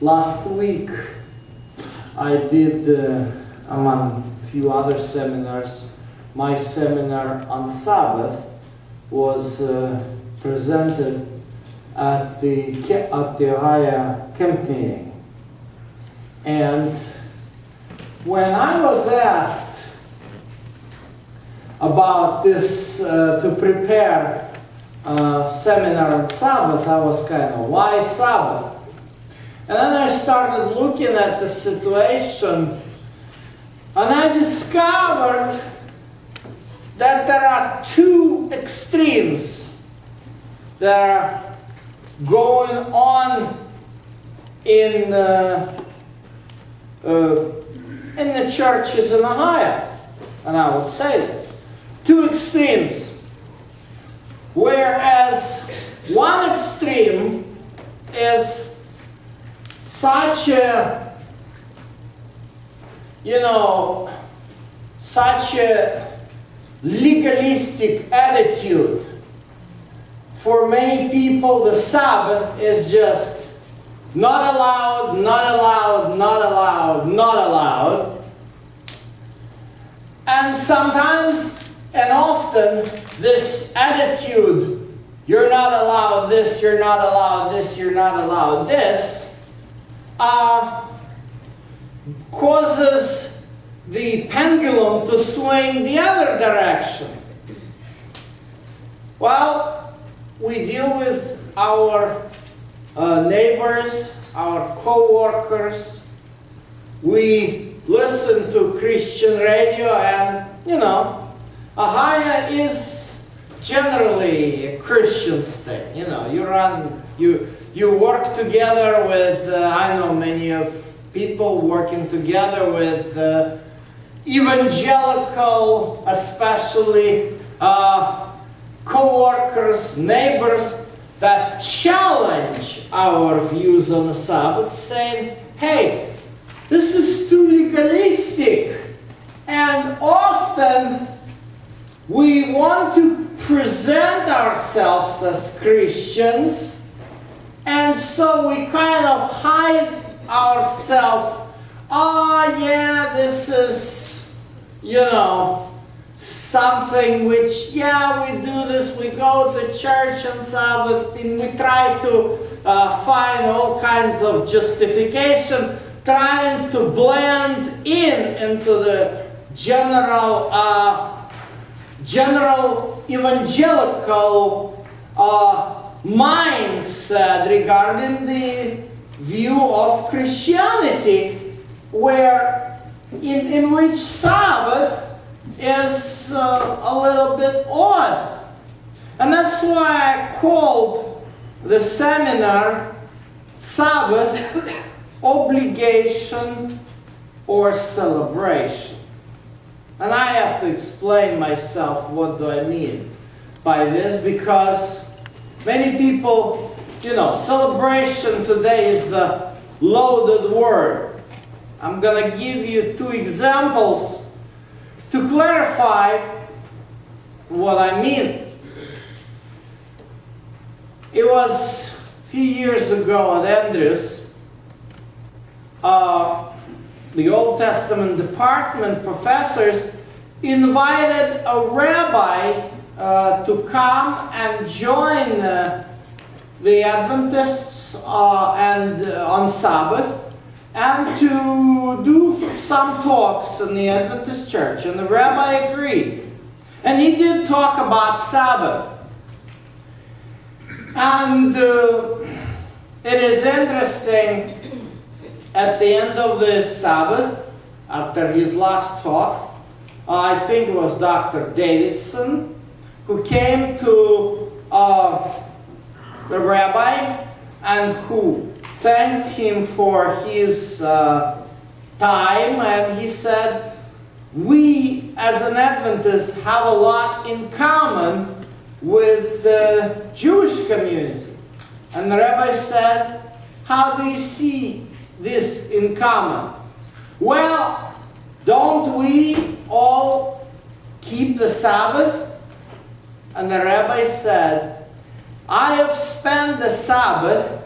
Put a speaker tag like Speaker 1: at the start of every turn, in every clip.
Speaker 1: Last week I did, among a few other seminars, my seminar on Sabbath was presented at the Ohio camp meeting. And when I was asked about this, to prepare a seminar on Sabbath, I was kind of, why Sabbath? And then I started looking at the situation, and I discovered that there are two extremes that are going on in the churches in Ohio. And I would say this. Two extremes. Whereas one extreme is such a, such a legalistic attitude. For many people, the Sabbath is just not allowed, not allowed, not allowed, not allowed. And sometimes and often this attitude, you're not allowed this, you're not allowed this, you're not allowed this, causes the pendulum to swing the other direction. Well, we deal with our neighbors, our co-workers. We listen to Christian radio, and Ohio is generally a Christian state. You work together with, I know many of people working together with evangelical, especially co-workers, neighbors that challenge our views on the Sabbath, saying, hey, this is too legalistic. And often we want to present ourselves as Christians, and so we kind of hide ourselves. Oh yeah, this is, something which, yeah, we do this, we go to church on Sabbath, and we try to find all kinds of justification, trying to blend into the general evangelical mindset regarding the view of Christianity, where in which Sabbath is a little bit odd. And that's why I called the seminar Sabbath Obligation or Celebration. And I have to explain myself what do I mean by this, because many people, celebration today is the loaded word. I'm going to give you two examples to clarify what I mean. It was a few years ago at Andrews, the Old Testament department professors invited a rabbi to come and join the Adventists on Sabbath, and to do some talks in the Adventist church. And the rabbi agreed. And he did talk about Sabbath. And it is interesting, at the end of the Sabbath, after his last talk, I think it was Dr. Davidson, who came to the rabbi and who thanked him for his time, and he said, we as an Adventist have a lot in common with the Jewish community. And the rabbi said, how do you see this in common? Well, don't we all keep the Sabbath? And the rabbi said, I have spent the Sabbath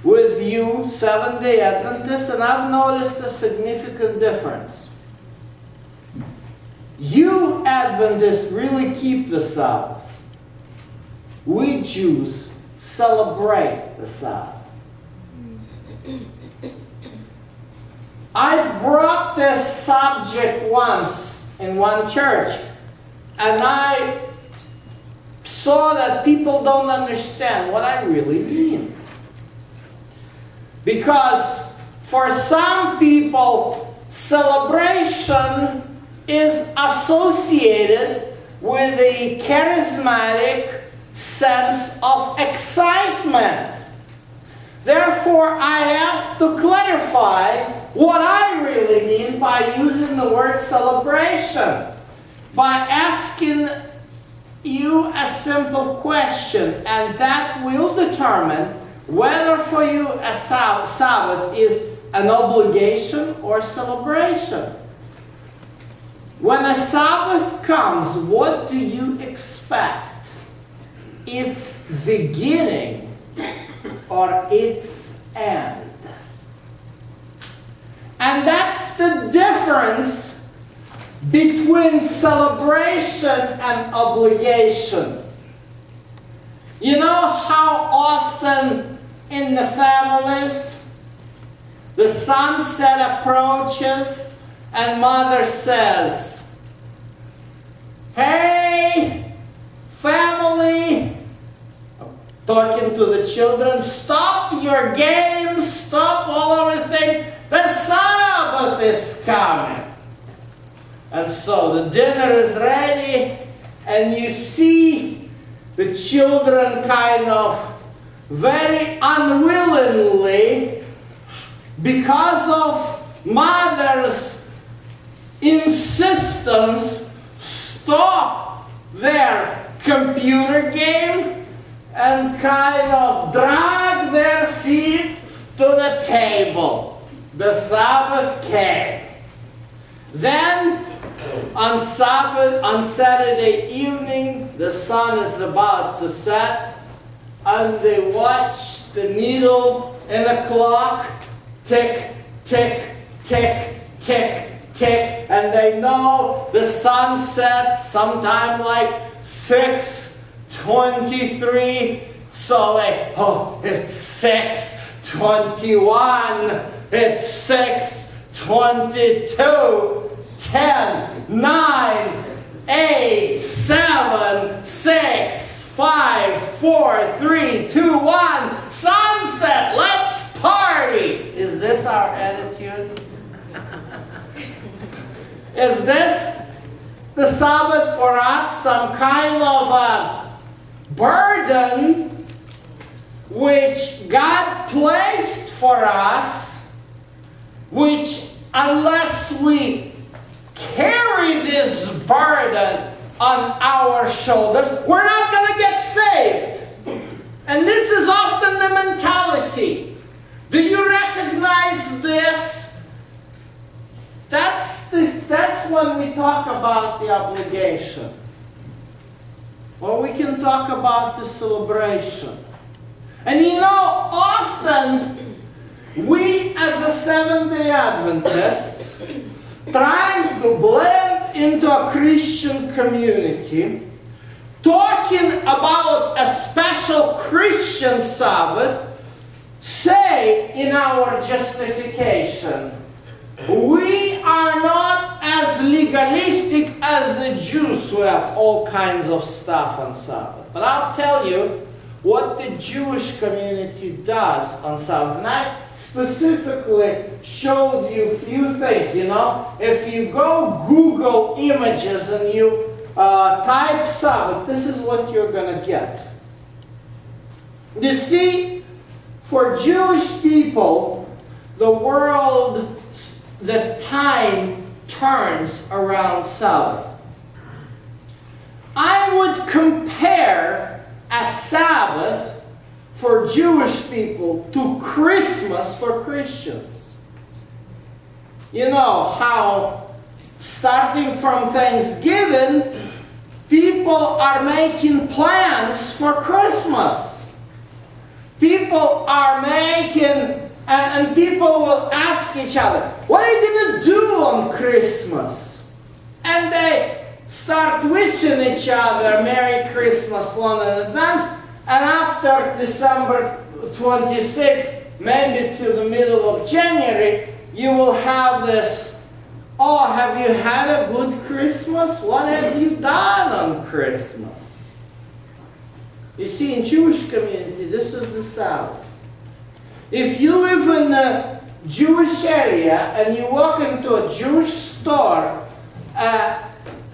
Speaker 1: with you Seventh-day Adventists, and I've noticed a significant difference. You Adventists really keep the Sabbath. We Jews celebrate the Sabbath. I brought this subject once in one church, and I saw that people don't understand what I really mean. Because for some people, celebration is associated with a charismatic sense of excitement. Therefore, I have to clarify what I really mean by using the word celebration, by asking you a simple question, and that will determine whether for you a Sabbath is an obligation or celebration. When a Sabbath comes, what do you expect? Its beginning or its end? And that's the difference between celebration and obligation. You know how often in the families the sunset approaches and mother says, "Hey, family," talking to the children, "stop your games, stop all everything. The Sabbath is coming." And so the dinner is ready, and you see the children kind of very unwillingly, because of mother's insistence, stop their computer game and kind of drag their feet to the table. The Sabbath came. Then on Saturday evening, the sun is about to set, and they watch the needle in the clock tick, tick, tick, tick, tick, and they know the sunset sometime like 6:23. So they, oh, it's 6:21, it's 6:22, 10, 9, 8, 7, 6, 5, 4, 3, 2, 1, sunset, let's party. Is this our attitude? Is this the Sabbath for us, some kind of a burden which God placed for us, which unless we carry this burden on our shoulders, we're not going to get saved? And this is often the mentality. Do you recognize this? That's when we talk about the obligation. Or we can talk about the celebration. And you know, often we as a Seventh-day Adventists, trying to blend into a Christian community, talking about a special Christian Sabbath, say in our justification, we are not as legalistic as the Jews who have all kinds of stuff on Sabbath. But I'll tell you what the Jewish community does on Sabbath. And I specifically showed you a few things, you know. If you go Google images and you type Sabbath, this is what you're going to get. You see, for Jewish people, the world, the time turns around Sabbath. I would compare a Sabbath for Jewish people to Christmas for Christians. You know how starting from Thanksgiving, people are making plans for Christmas. People are making and people will ask each other, what are you going to do on Christmas? And they start wishing each other Merry Christmas long in advance. And after December 26th, maybe to the middle of January, you will have this, oh, have you had a good Christmas? What have you done on Christmas? You see, in Jewish community, this is the Sabbath. If you live in a Jewish area and you walk into a Jewish store, a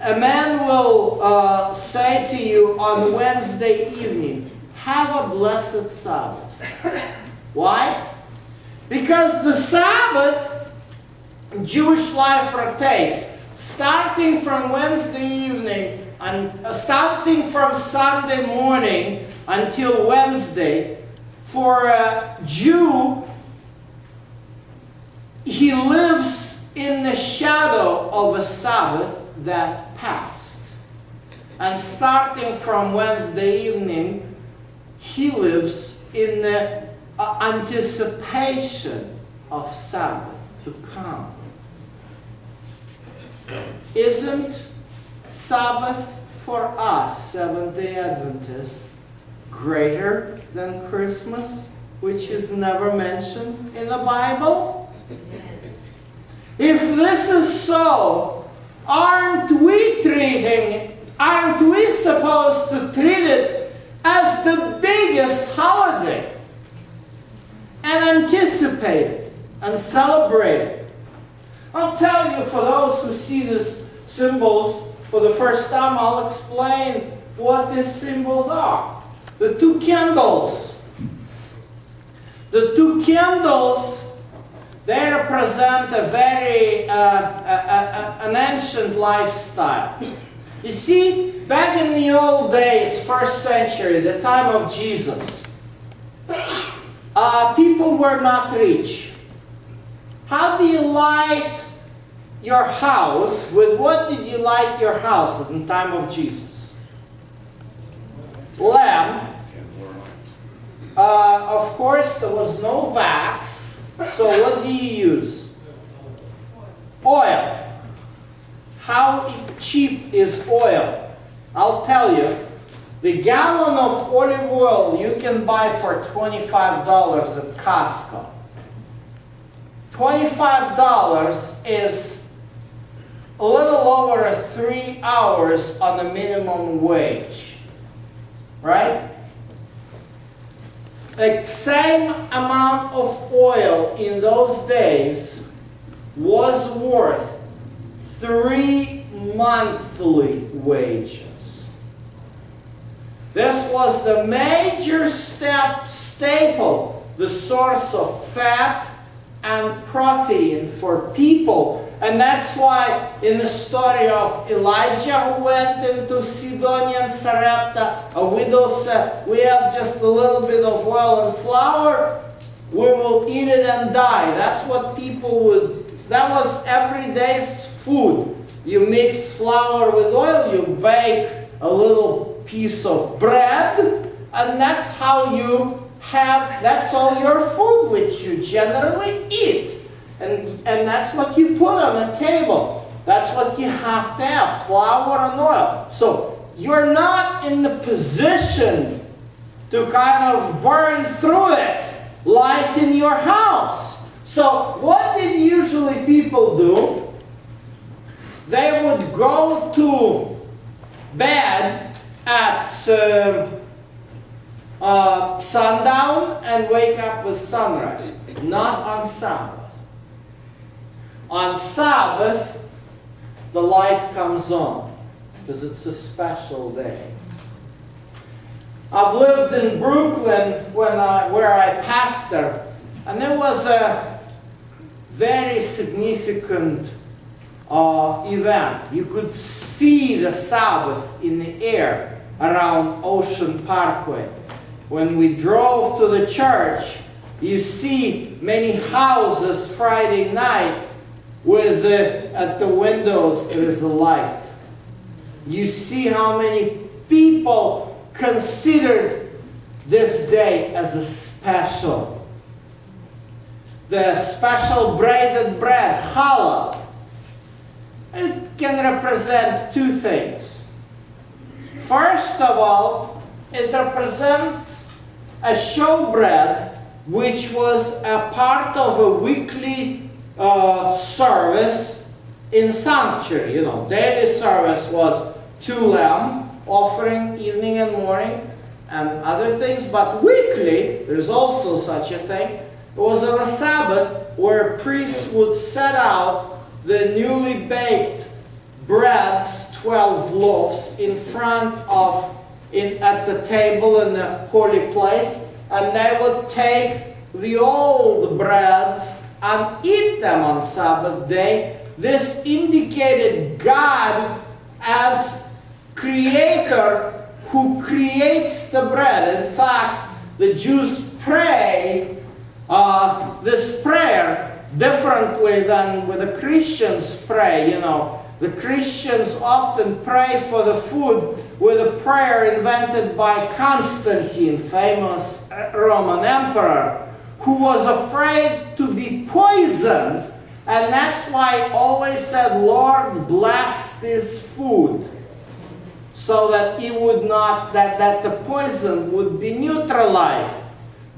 Speaker 1: man will say to you on Wednesday evening, have a blessed Sabbath. Why? Because the Sabbath, Jewish life rotates, starting from Wednesday evening and starting from Sunday morning until Wednesday. For a Jew, he lives in the shadow of a Sabbath that passed. And starting from Wednesday evening, he lives in the anticipation of Sabbath to come. Isn't Sabbath for us, Seventh-day Adventists, greater than Christmas, which is never mentioned in the Bible? If this is so, aren't we supposed to treat it as the biggest holiday and anticipate it and celebrate it? I'll tell you, for those who see these symbols for the first time, I'll explain what these symbols are. The two candles. The two candles, they represent a very an ancient lifestyle. You see, back in the old days, 1st century, the time of Jesus, people were not rich. How do you light your house? With what did you light your house in the time of Jesus? Lamp. Of course, there was no wax. So what do you use? Oil. How cheap is oil? I'll tell you. The gallon of olive oil you can buy for $25 at Costco. $25 is a little over 3 hours on the minimum wage. Right? The same amount of oil in those days was worth 3 monthly wages. This was the major staple, the source of fat and protein for people. And that's why in the story of Elijah, who went into Sidonian Sarepta, a widow said, we have just a little bit of oil and flour, we will eat it and die. That's what people would, that was everyday's food. You mix flour with oil, you bake a little piece of bread, and that's how you have, that's all your food which you generally eat. And that's what you put on the table. That's what you have to have, flour and oil. So you're not in the position to kind of burn through it, light in your house. So what did usually people do? They would go to bed at sundown and wake up with sunrise. Not on Sabbath. On Sabbath, the light comes on because it's a special day. I've lived in Brooklyn where I pastored, and there was a very significant event. You could see the Sabbath in the air around Ocean Parkway. When we drove to the church, you see many houses Friday night with at the windows there is a light. You see how many people considered this day as a special the special braided bread, challah, it can represent two things. First of all, it represents a showbread, which was a part of a weekly service in sanctuary. You know, daily service was 2 lamb offering evening and morning and other things, but weekly, there's also such a thing. It was on a Sabbath where priests would set out the newly baked breads, 12 loaves, in front of, at the table in the holy place, and they would take the old breads and eat them on Sabbath day. This indicated God as creator who creates the bread. In fact, the Jews pray this prayer differently than with the Christians pray. You know, the Christians often pray for the food with a prayer invented by Constantine, famous Roman emperor, who was afraid to be poisoned, and that's why always said, Lord, bless this food, so that it would not, that the poison would be neutralized.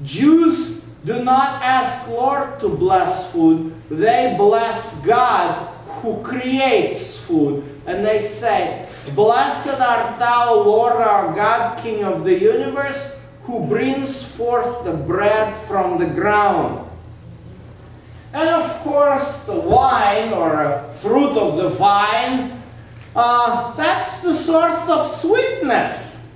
Speaker 1: Jews do not ask Lord to bless food, they bless God who creates food. And they say, blessed art thou, Lord our God, King of the universe, who brings forth the bread from the ground. And of course, the wine, or fruit of the vine, that's the source of sweetness.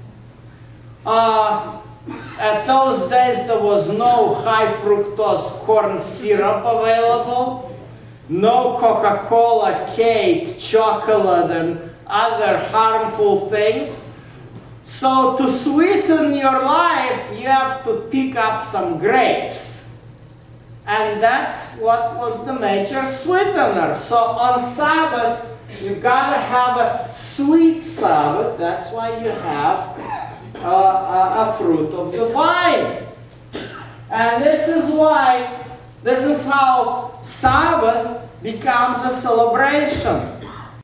Speaker 1: At those days, there was no high fructose corn syrup available, no Coca-Cola, cake, chocolate, and other harmful things. So to sweeten your life, you have to pick up some grapes. And that's what was the major sweetener. So on Sabbath, you've got to have a sweet Sabbath. That's why you have a fruit of the vine. And this is how Sabbath becomes a celebration.